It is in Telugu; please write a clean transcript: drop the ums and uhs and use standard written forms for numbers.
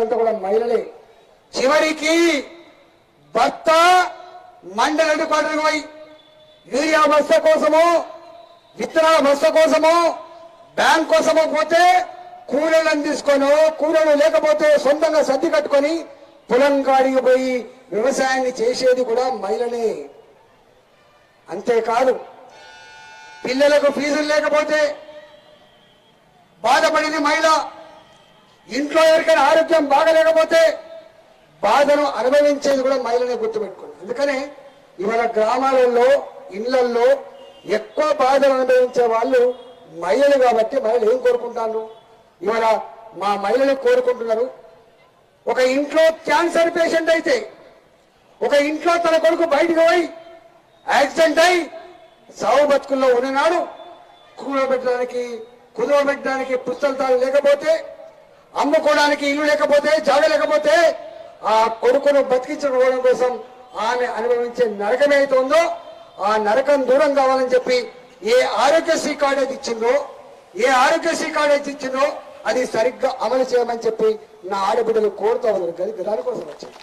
చేసేదంతా కూడా మహిళలే. చివరికి భర్త మండల హెడ్ క్వార్టర్కి పోయి యూరియా బస్తా కోసమో విత్తనాల బస్తా కోసమో బ్యాంక్ కోసమో పోతే కూలీలను తీసుకొని కూలీలు లేకపోతే సొంతంగా సర్ది కట్టుకొని పొలం కాడికి పోయి వ్యవసాయాన్ని చేసేది కూడా మహిళనే. అంతేకాదు పిల్లలకు ఫీజులు లేకపోతే బాధపడింది మహిళ. ఇంట్లో ఎవరికైనా ఆరోగ్యం బాగలేకపోతే బాధను అనుభవించేది కూడా మహిళనే గుర్తుపెట్టుకోండి. అందుకనే ఇవాళ గ్రామాలలో ఇళ్లలో ఎక్కువ బాధను అనుభవించే వాళ్ళు మహిళలు కాబట్టి మహిళలు ఏం కోరుకుంటారు? ఇవాళ మా మహిళలు కోరుకుంటున్నారు, ఒక ఇంట్లో క్యాన్సర్ పేషెంట్ అయితే ఒక ఇంట్లో తన కొడుకు బయటకు పోయి యాక్సిడెంట్ అయి సావు బతుకుల్లో ఉన్ననాడు కుదవబెట్టడానికి పుస్తకాలు లేకపోతే, అమ్ముకోవడానికి ఇల్లు లేకపోతే, జాగ లేకపోతే ఆ కొడుకును బతికించుకోవడం కోసం ఆమె అనుభవించే నరకం ఏదైతే ఉందో ఆ నరకం దూరం కావాలని చెప్పి ఏ ఆరోగ్యశ్రీ కార్డు అయితే ఇచ్చిందో అది సరిగ్గా అమలు చేయమని చెప్పి నా ఆడబిడ్డలు కోరుతా ఉన్నారు. దానికోసం వచ్చింది.